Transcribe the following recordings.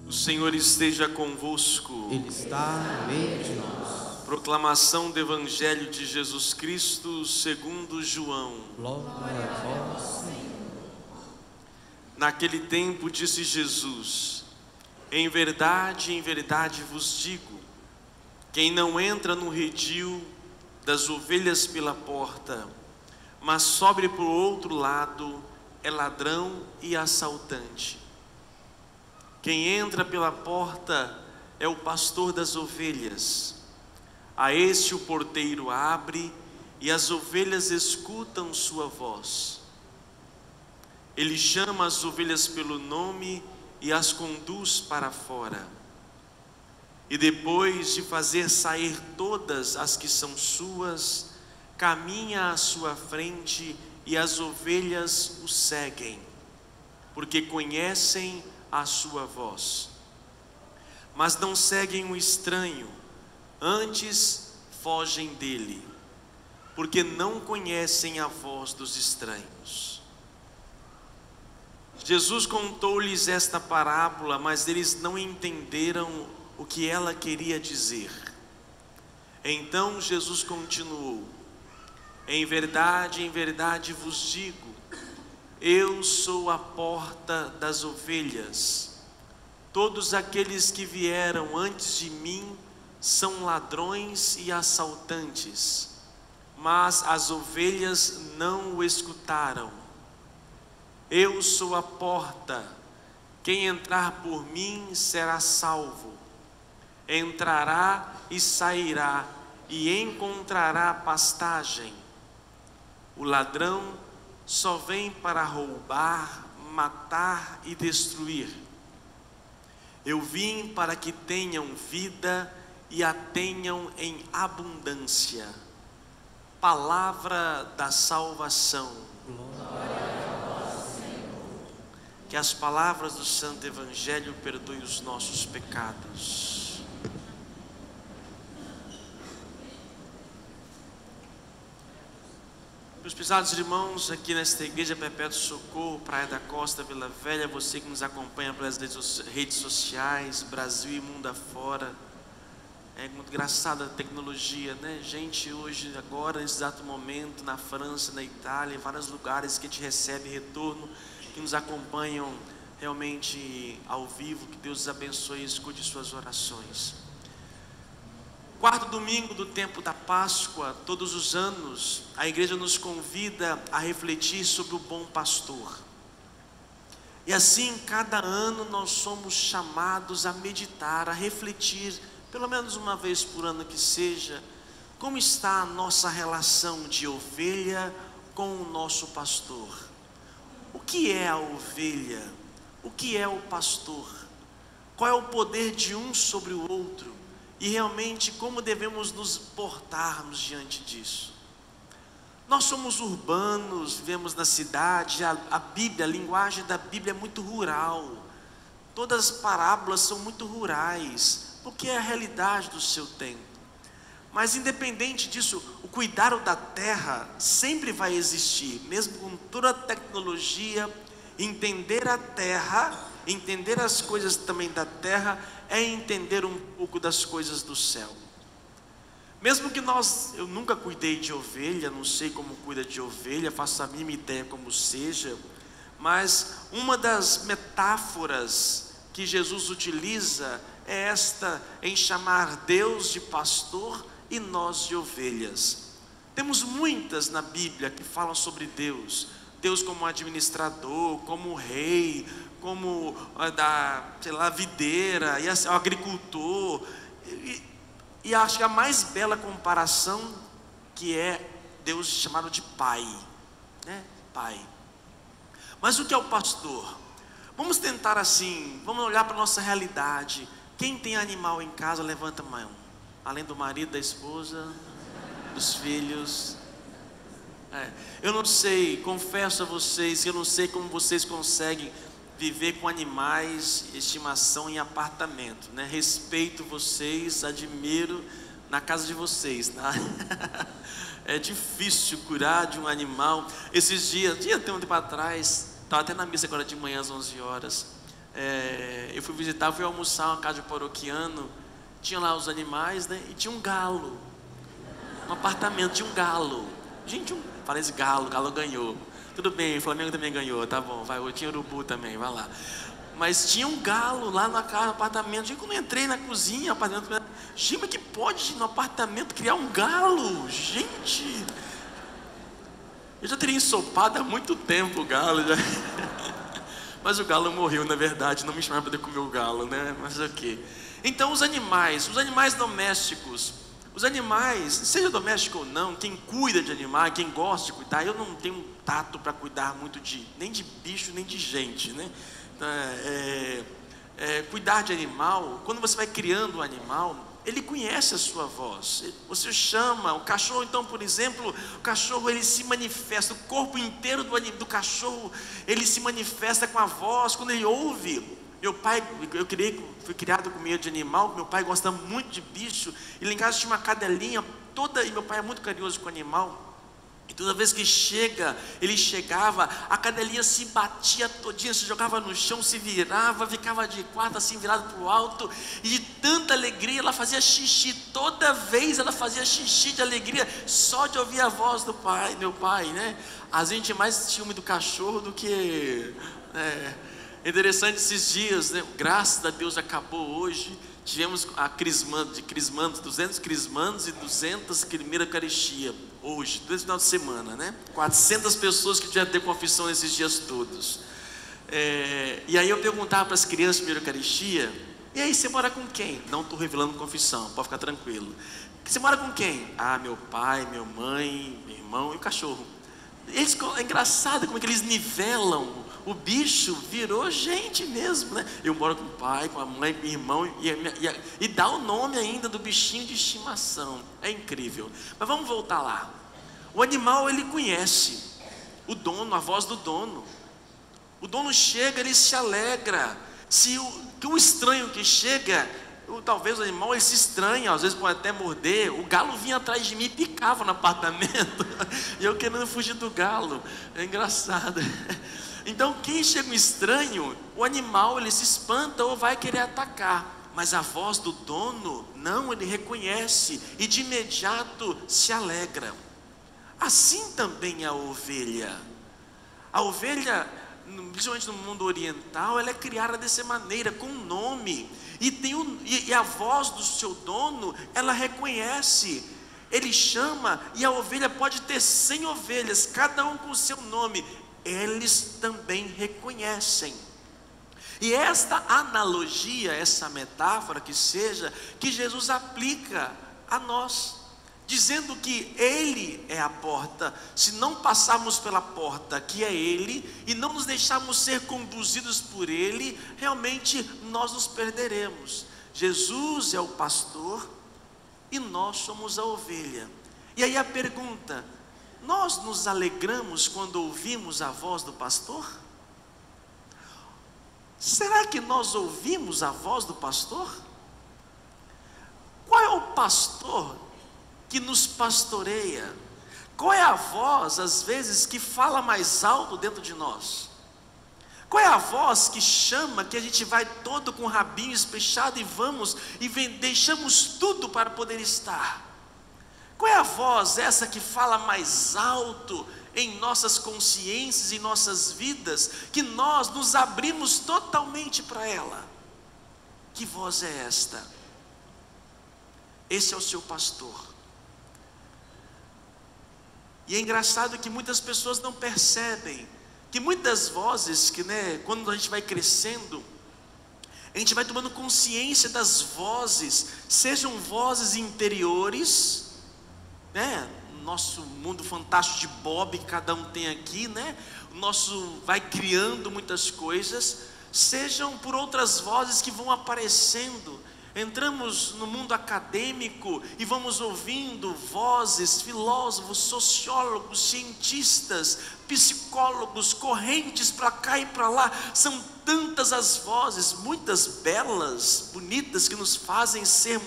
O Senhor esteja convosco. Ele está no meio de nós. Proclamação do Evangelho de Jesus Cristo segundo João. Glória a vós, Senhor. Naquele tempo disse Jesus: em verdade vos digo, quem não entra no redil das ovelhas pela porta, mas sobe por outro lado, é ladrão e assaltante. Quem entra pela porta é o pastor das ovelhas. A este o porteiro abre e as ovelhas escutam sua voz. Ele chama as ovelhas pelo nome e as conduz para fora. E depois de fazer sair todas as que são suas, caminha à sua frente e as ovelhas o seguem, porque conhecem a sua voz. Mas não seguem o estranho, antes fogem dele, porque não conhecem a voz dos estranhos. Jesus contou-lhes esta parábola, mas eles não entenderam o que ela queria dizer. Então Jesus continuou: em verdade vos digo, eu sou a porta das ovelhas. Todos aqueles que vieram antes de mim são ladrões e assaltantes, mas as ovelhas não o escutaram. Eu sou a porta, quem entrar por mim será salvo. Entrará e sairá e encontrará pastagem. O ladrão só vem para roubar, matar e destruir. Eu vim para que tenham vida e a tenham em abundância. Palavra da salvação. Glória a vós, Senhor. Que as palavras do Santo Evangelho perdoem os nossos pecados. Meus pesados irmãos, aqui nesta igreja Perpétuo Socorro, Praia da Costa, Vila Velha, você que nos acompanha pelas redes sociais, Brasil e mundo afora, é muito engraçada a tecnologia, né? Gente hoje, agora, nesse exato momento, na França, na Itália, em vários lugares que te recebe retorno, que nos acompanham realmente ao vivo, que Deus os abençoe e escute suas orações. Quarto domingo do tempo da Páscoa, todos os anos, a igreja nos convida a refletir sobre o bom pastor. E assim, cada ano nós somos chamados a meditar, a refletir, pelo menos uma vez por ano que seja, como está a nossa relação de ovelha com o nosso pastor. O que é a ovelha? O que é o pastor? Qual é o poder de um sobre o outro? E realmente como devemos nos portarmos diante disso? Nós somos urbanos, vivemos na cidade, a Bíblia, a linguagem da Bíblia é muito rural. Todas as parábolas são muito rurais, porque é a realidade do seu tempo. Mas independente disso, o cuidado da terra sempre vai existir, mesmo com toda a tecnologia. Entender a terra, entender as coisas também da terra, é entender um pouco das coisas do céu. Mesmo que eu nunca cuidei de ovelha, não sei como cuida de ovelha, faço a mínima ideia como seja, mas uma das metáforas que Jesus utiliza é esta, em chamar Deus de pastor e nós de ovelhas. Temos muitas na Bíblia que falam sobre Deus como administrador, como rei, como videira, e assim, o agricultor, e acho que a mais bela comparação que é Deus chamado de pai, né? Pai. Mas o que é o pastor? Vamos tentar assim, vamos olhar para a nossa realidade. Quem tem animal em casa, levanta a mão. Além do marido, da esposa, dos filhos. Eu não sei, confesso a vocês que eu não sei como vocês conseguem viver com animais, estimação em apartamento, né? Respeito vocês, admiro na casa de vocês, tá? É difícil curar de um animal. Esses dias, tem um tempo atrás, estava até na missa agora de manhã às 11 horas, eu fui visitar, fui almoçar uma casa de paroquiano, tinha lá os animais, né? E tinha um galo, no apartamento tinha um galo. Gente, parece galo ganhou. Tudo bem, o Flamengo também ganhou, tá bom, vai, tinha urubu também, vai lá. Mas tinha um galo lá na casa, no apartamento. Gente, quando eu entrei na cozinha, apartamento, gente, mas que pode no apartamento criar um galo? Gente, eu já teria ensopado há muito tempo o galo já. Mas o galo morreu, na verdade, não me chamaram para poder comer o galo, né? Mas ok. Então os animais domésticos, os animais, seja doméstico ou não, quem cuida de animais, quem gosta de cuidar, eu não tenho tato para cuidar muito nem de bicho, nem de gente, né? Cuidar de animal, quando você vai criando um animal, ele conhece a sua voz. Você chama o cachorro, então, por exemplo, o cachorro, ele se manifesta, o corpo inteiro do cachorro, ele se manifesta com a voz. Quando ele ouve, meu pai, fui criado com medo de animal, meu pai gosta muito de bicho, e lá em casa tinha uma cadelinha toda, e meu pai é muito carinhoso com o animal. E toda vez que ele chegava, a cadelinha se batia todinha, se jogava no chão, se virava, ficava de quatro assim, virado para o alto, e de tanta alegria ela fazia xixi. Toda vez ela fazia xixi de alegria, só de ouvir a voz do pai, meu pai, né? A gente mais ciúme do cachorro do que... Interessante esses dias, né? Graças a Deus acabou hoje. Tivemos a crismandos, 200 crismandos e 200 primeira Eucaristia hoje, 2 final de semana, né? 400 pessoas que tiveram ter confissão nesses dias todos. E aí eu perguntava para as crianças primeira Eucaristia: e aí, você mora com quem? Não estou revelando confissão, pode ficar tranquilo. Você mora com quem? Ah, meu pai, minha mãe, meu irmão e o cachorro. É engraçado como é que eles nivelam. O bicho virou gente mesmo, né? Eu moro com o pai, com a mãe, com o irmão, e dá o nome ainda do bichinho de estimação. É incrível. Mas vamos voltar lá. O animal, ele conhece o dono, a voz do dono. O dono chega, ele se alegra. Se o estranho que chega, talvez o animal, ele se estranha, às vezes pode até morder. O galo vinha atrás de mim e picava no apartamento, e eu querendo fugir do galo. É engraçado. Então, quem chega um estranho, o animal, ele se espanta ou vai querer atacar. Mas a voz do dono, não, ele reconhece e de imediato se alegra. Assim também a ovelha. A ovelha, principalmente no mundo oriental, ela é criada dessa maneira, com um nome. E a voz do seu dono, ela reconhece. Ele chama, e a ovelha pode ter 100 ovelhas, cada um com o seu nome. Eles também reconhecem. E esta analogia, essa metáfora que Jesus aplica a nós, dizendo que Ele é a porta. Se não passarmos pela porta que é Ele, e não nos deixarmos ser conduzidos por Ele, realmente nós nos perderemos. Jesus é o pastor e nós somos a ovelha. E aí a pergunta: nós nos alegramos quando ouvimos a voz do pastor? Será que nós ouvimos a voz do pastor? Qual é o pastor que nos pastoreia? Qual é a voz, às vezes, que fala mais alto dentro de nós? Qual é a voz que chama, que a gente vai todo com o rabinho espechado e deixamos tudo para poder estar? Qual é a voz essa que fala mais alto em nossas consciências, em nossas vidas, que nós nos abrimos totalmente para ela? Que voz é esta? Esse é o seu pastor. E é engraçado que muitas pessoas não percebem que muitas vozes quando a gente vai crescendo, a gente vai tomando consciência das vozes, sejam vozes interiores, nosso mundo fantástico de Bob que cada um tem aqui, o nosso vai criando muitas coisas, sejam por outras vozes que vão aparecendo. Entramos no mundo acadêmico e vamos ouvindo vozes, filósofos, sociólogos, cientistas, psicólogos, correntes para cá e para lá. São tantas as vozes, muitas belas, bonitas, que nos fazem ser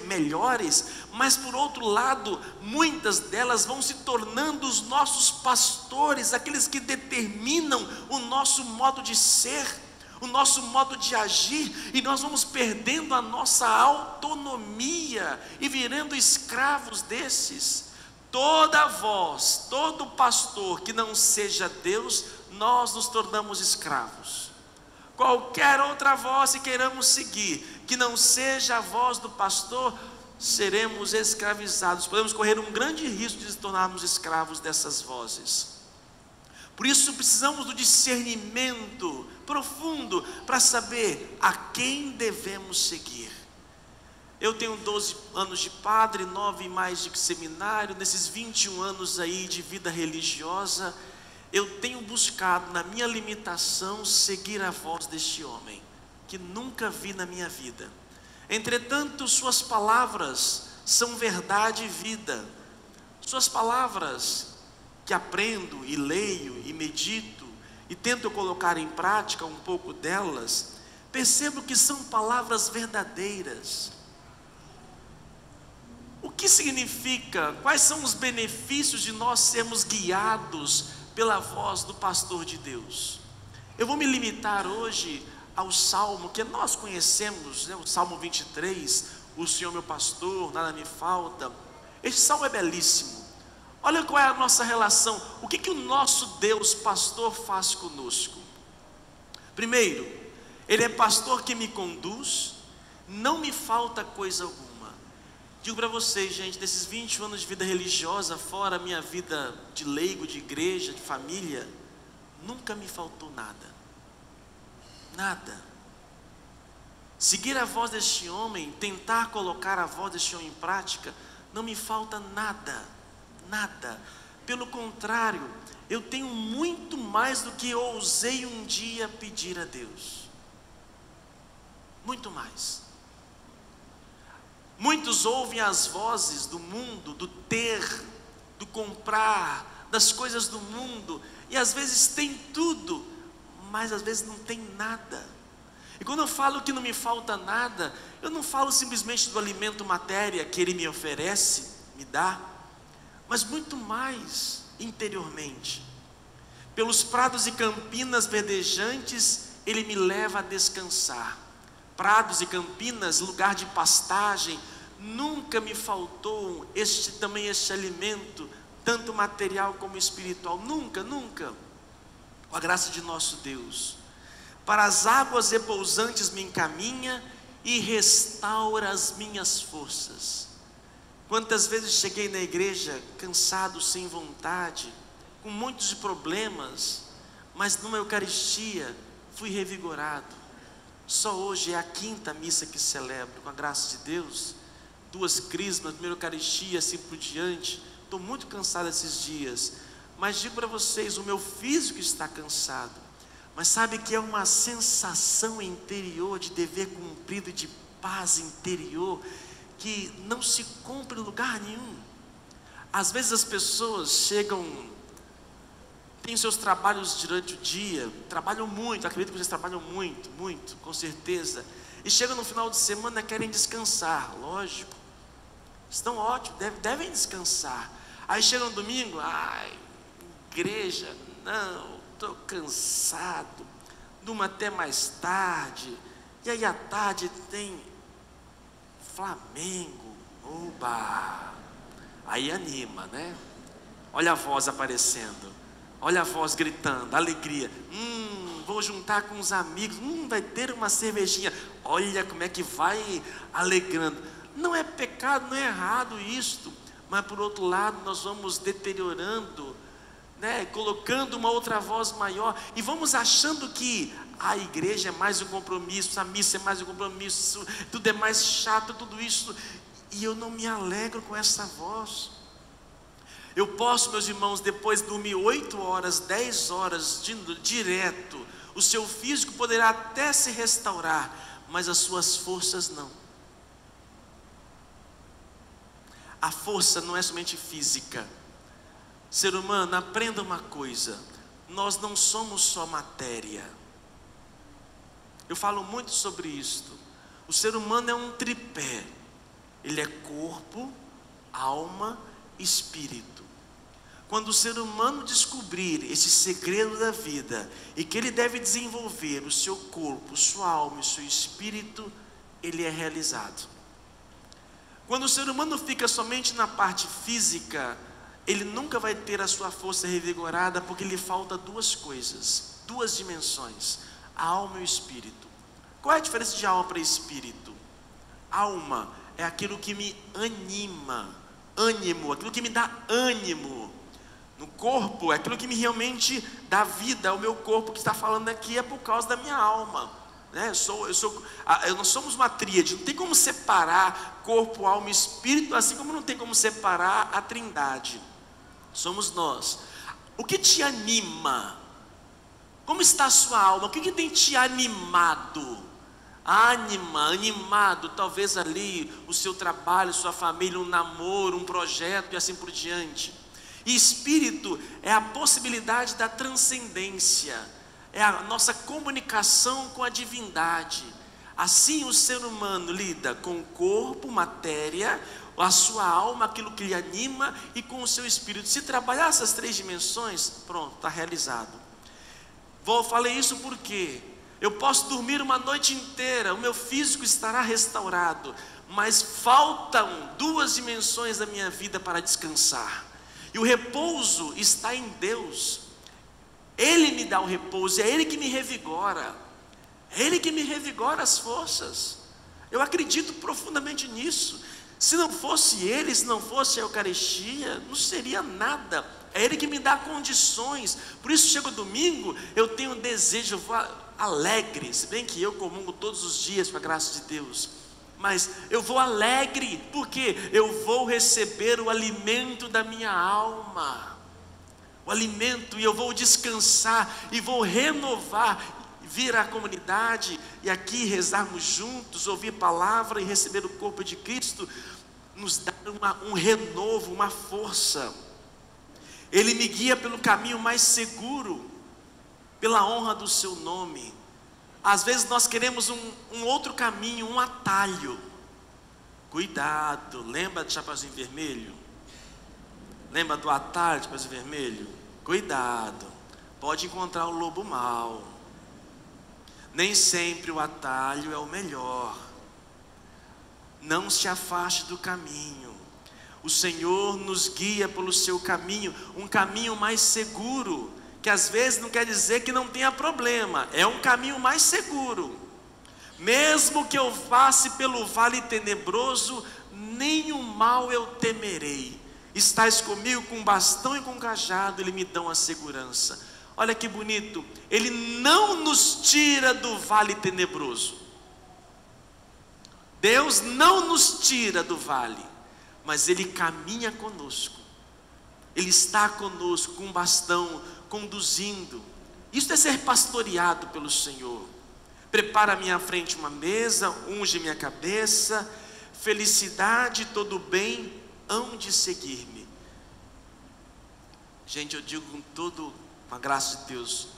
melhores, mas por outro lado, muitas delas vão se tornando os nossos pastores, aqueles que determinam o nosso modo de ser. o nosso modo de agir, e nós vamos perdendo a nossa autonomia e virando escravos desses. Toda voz, todo pastor que não seja Deus, nós nos tornamos escravos. Qualquer outra voz que queiramos seguir, que não seja a voz do pastor, seremos escravizados. Podemos correr um grande risco de nos tornarmos escravos dessas vozes. Por isso precisamos do discernimento profundo para saber a quem devemos seguir. Eu tenho 12 anos de padre, 9 mais de seminário. Nesses 21 anos aí de vida religiosa, eu tenho buscado na minha limitação seguir a voz deste homem, que nunca vi na minha vida. Entretanto, suas palavras são verdade e vida. Suas palavras que aprendo e leio e medito e tento colocar em prática um pouco delas, percebo que são palavras verdadeiras. O que significa? Quais são os benefícios de nós sermos guiados pela voz do pastor de Deus? Eu vou me limitar hoje ao salmo que nós conhecemos, né? O Salmo 23, o Senhor meu pastor, nada me falta. Este salmo é belíssimo. Olha qual é a nossa relação, o que o nosso Deus pastor faz conosco. Primeiro, Ele é pastor que me conduz, não me falta coisa alguma. Digo para vocês, gente, desses 20 anos de vida religiosa, fora a minha vida de leigo, de igreja, de família, nunca me faltou nada. Nada. Seguir a voz deste homem, tentar colocar a voz deste homem em prática, não me falta nada, nada. Pelo contrário, eu tenho muito mais do que eu ousei um dia pedir a Deus. Muito mais. Muitos ouvem as vozes do mundo, do ter, do comprar, das coisas do mundo, e às vezes tem tudo, mas às vezes não tem nada. E quando eu falo que não me falta nada, eu não falo simplesmente do alimento matéria que Ele me oferece, me dá, mas muito mais interiormente. Pelos prados e campinas verdejantes, Ele me leva a descansar. Prados e campinas, lugar de pastagem, nunca me faltou este alimento, tanto material como espiritual, nunca, nunca. Com a graça de nosso Deus, para as águas repousantes me encaminha e restaura as minhas forças. Quantas vezes cheguei na igreja cansado, sem vontade, com muitos problemas, mas numa Eucaristia fui revigorado. Só hoje é a 5ª missa que celebro, com a graça de Deus, 2 crismas, primeira Eucaristia, assim por diante. Estou muito cansado esses dias, mas digo para vocês, o meu físico está cansado, mas sabe que é uma sensação interior de dever cumprido, de paz interior, que não se compra em lugar nenhum. Às vezes as pessoas chegam, têm seus trabalhos durante o dia, trabalham muito, acredito que vocês trabalham muito, muito, com certeza, e chegam no final de semana e querem descansar, lógico, estão ótimos, devem descansar. Aí chega no domingo, igreja, não, estou cansado, durmo até mais tarde, e aí à tarde tem Flamengo, oba, aí anima, né? Olha a voz aparecendo, olha a voz gritando, alegria, vou juntar com os amigos, vai ter uma cervejinha, olha como é que vai alegrando. Não é pecado, não é errado isto, mas por outro lado nós vamos deteriorando, né, colocando uma outra voz maior, e vamos achando que a igreja é mais um compromisso, a missa é mais um compromisso, tudo é mais chato, tudo isso, e eu não me alegro com essa voz. Eu posso, meus irmãos, depois de dormir 8 horas, 10 horas direto, o seu físico poderá até se restaurar, mas as suas forças não. A força não é somente física. Ser humano, aprenda uma coisa: nós não somos só matéria. Eu falo muito sobre isto. O ser humano é um tripé. Ele é corpo, alma e espírito. Quando o ser humano descobrir esse segredo da vida e que ele deve desenvolver o seu corpo, sua alma e o seu espírito, ele é realizado. Quando o ser humano fica somente na parte física, ele nunca vai ter a sua força revigorada, porque lhe falta duas coisas, duas dimensões: a alma e o espírito. Qual é a diferença de alma para espírito? Alma é aquilo que me anima, ânimo, aquilo que me dá ânimo. No corpo é aquilo que me realmente dá vida. O meu corpo que está falando aqui é por causa da minha alma, né? Nós somos uma tríade, não tem como separar corpo, alma e espírito, assim como não tem como separar a trindade. Somos nós. O que te anima? Como está a sua alma? O que tem te animado? Animado, talvez ali o seu trabalho, sua família, um namoro, um projeto e assim por diante. E espírito é a possibilidade da transcendência, é a nossa comunicação com a divindade. Assim o ser humano lida com o corpo, matéria, a sua alma, aquilo que lhe anima, e com o seu espírito. Se trabalhar essas três dimensões, pronto, está realizado. Falei isso porque eu posso dormir uma noite inteira, o meu físico estará restaurado, mas faltam duas dimensões da minha vida para descansar. E o repouso está em Deus. Ele me dá o repouso, é Ele que me revigora. É Ele que me revigora as forças. Eu acredito profundamente nisso. Se não fosse Ele, se não fosse a Eucaristia, não seria nada. É Ele que me dá condições. Por isso chega o domingo, eu tenho um desejo, eu vou alegre. Se bem que eu comungo todos os dias com a graça de Deus, mas eu vou alegre, porque eu vou receber o alimento da minha alma, o alimento, e eu vou descansar, e vou renovar, vir à comunidade, e aqui rezarmos juntos, ouvir palavra e receber o corpo de Cristo, nos dá um renovo, uma força. Ele me guia pelo caminho mais seguro, pela honra do seu nome. Às vezes nós queremos um outro caminho, um atalho. Cuidado, lembra do Chapeuzinho Vermelho? Lembra do atalho do Chapeuzinho Vermelho? Cuidado, pode encontrar o lobo mau. Nem sempre o atalho é o melhor. Não se afaste do caminho. O Senhor nos guia pelo seu caminho, um caminho mais seguro, que às vezes não quer dizer que não tenha problema, é um caminho mais seguro. Mesmo que eu passe pelo vale tenebroso, nenhum mal eu temerei. Estás comigo com bastão e com cajado, Ele me dão a segurança. Olha que bonito, Ele não nos tira do vale tenebroso. Deus não nos tira do vale, mas Ele caminha conosco. Ele está conosco com bastão, conduzindo. Isso é ser pastoreado pelo Senhor. Prepara à minha frente uma mesa, unge minha cabeça, felicidade e todo bem hão de seguir-me. Gente, eu digo com toda a graça de Deus,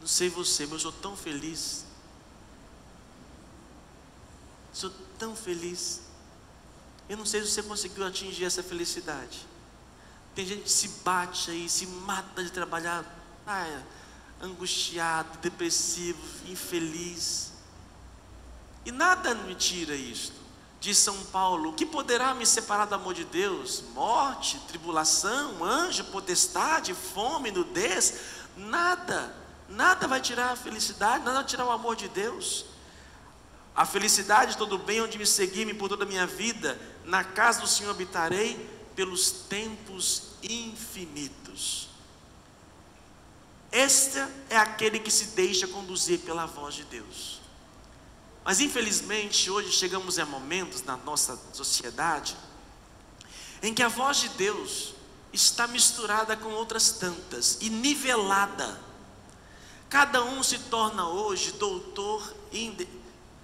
não sei você, mas eu sou tão feliz. Sou tão feliz. Eu não sei se você conseguiu atingir essa felicidade. Tem gente que se bate aí, se mata de trabalhar, angustiado, depressivo, infeliz. E nada me tira isto. Diz São Paulo: o que poderá me separar do amor de Deus? Morte, tribulação, anjo, potestade, fome, nudez? Nada, nada vai tirar a felicidade, nada vai tirar o amor de Deus. A felicidade, todo bem, onde me seguir-me por toda a minha vida, na casa do Senhor habitarei pelos tempos infinitos. Este é aquele que se deixa conduzir pela voz de Deus. Mas infelizmente hoje chegamos a momentos na nossa sociedade em que a voz de Deus está misturada com outras tantas e nivelada. Cada um se torna hoje doutor e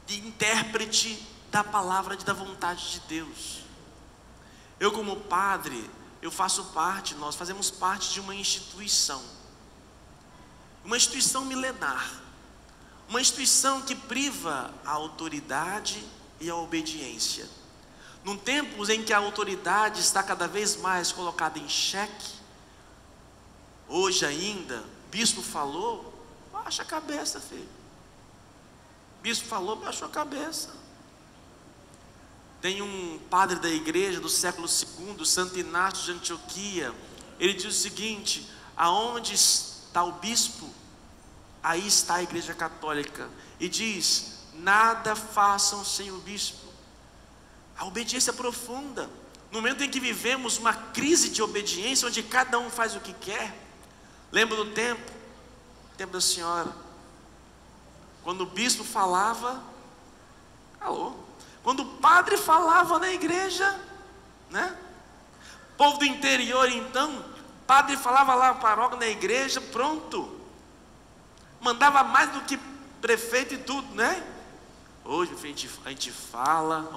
intérprete da palavra da vontade de Deus. Eu, como padre, nós fazemos parte de uma instituição milenar, uma instituição que priva a autoridade e a obediência. Num tempo em que a autoridade está cada vez mais colocada em xeque, Hoje ainda, bispo falou, baixa a cabeça, filho. Bispo falou, baixou a cabeça. Tem um padre da igreja do século II, Santo Inácio de Antioquia. Ele diz o seguinte: aonde está o bispo, aí está a igreja católica. E diz: nada façam sem o bispo. A obediência profunda. No momento em que vivemos uma crise de obediência, onde cada um faz o que quer. Lembra do tempo da senhora, quando o bispo falava, calou. Quando o padre falava na igreja, né? Povo do interior, então, padre falava lá, paróquia na igreja, pronto. Mandava mais do que prefeito e tudo, né? Hoje a gente fala,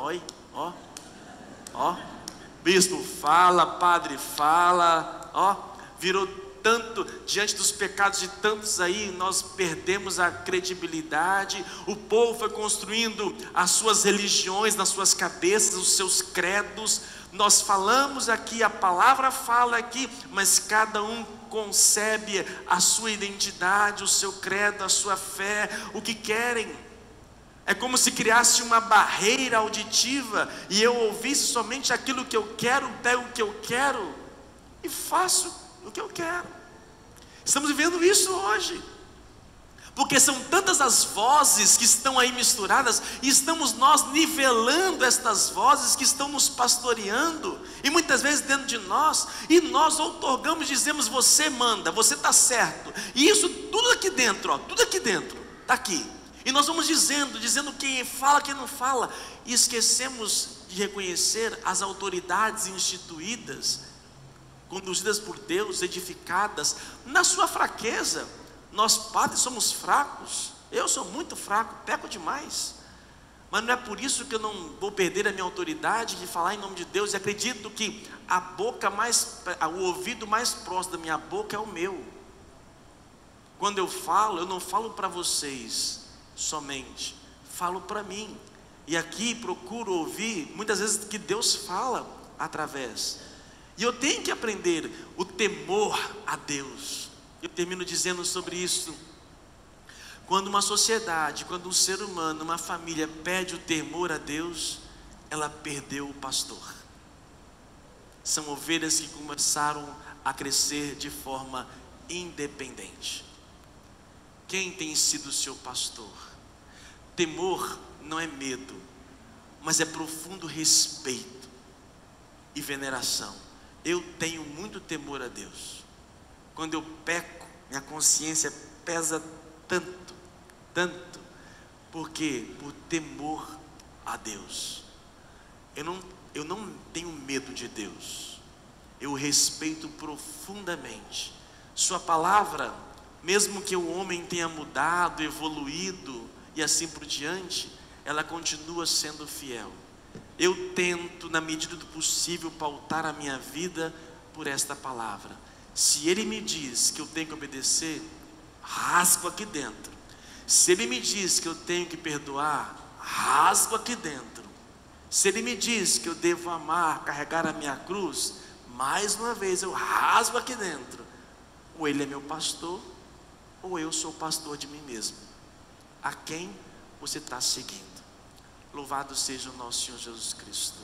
ó, bispo fala, padre fala, ó, virou tanto, diante dos pecados de tantos aí, nós perdemos a credibilidade. O povo foi construindo as suas religiões nas suas cabeças, os seus credos. Nós falamos aqui, a palavra fala aqui, mas cada um concebe a sua identidade, o seu credo, a sua fé, o que querem. É como se criasse uma barreira auditiva e eu ouvisse somente aquilo que eu quero, pego o que eu quero e faço o que eu quero. Estamos vivendo isso hoje, porque são tantas as vozes que estão aí misturadas, e estamos nós nivelando estas vozes que estão nos pastoreando, e muitas vezes dentro de nós, e nós outorgamos, dizemos: você manda, você está certo, e isso tudo aqui dentro, ó, tudo aqui dentro, está aqui, e nós vamos dizendo quem fala, quem não fala, e esquecemos de reconhecer as autoridades instituídas, conduzidas por Deus, edificadas na sua fraqueza. Nós padres somos fracos, eu sou muito fraco, peco demais, mas não é por isso que eu não vou perder a minha autoridade de falar em nome de Deus. E acredito que o ouvido mais próximo da minha boca é o meu. Quando eu falo, eu não falo para vocês somente, falo para mim, e aqui procuro ouvir muitas vezes que Deus fala através. E eu tenho que aprender o temor a Deus. Eu termino dizendo sobre isso. Quando uma sociedade, quando um ser humano, uma família perde o temor a Deus, ela perdeu o pastor. São ovelhas que começaram a crescer de forma independente. Quem tem sido o seu pastor? Temor não é medo, mas é profundo respeito e veneração. Eu tenho muito temor a Deus. Quando eu peco, minha consciência pesa tanto, porque por temor a Deus. Eu não tenho medo de Deus, eu respeito profundamente sua palavra, mesmo que o homem tenha mudado, evoluído e assim por diante, ela continua sendo fiel. Eu tento, na medida do possível, pautar a minha vida por esta palavra. Se Ele me diz que eu tenho que obedecer, rasgo aqui dentro. Se Ele me diz que eu tenho que perdoar, rasgo aqui dentro. Se Ele me diz que eu devo amar, carregar a minha cruz, mais uma vez eu rasgo aqui dentro. Ou Ele é meu pastor, ou eu sou pastor de mim mesmo. A quem você está seguindo? Louvado seja o nosso Senhor Jesus Cristo.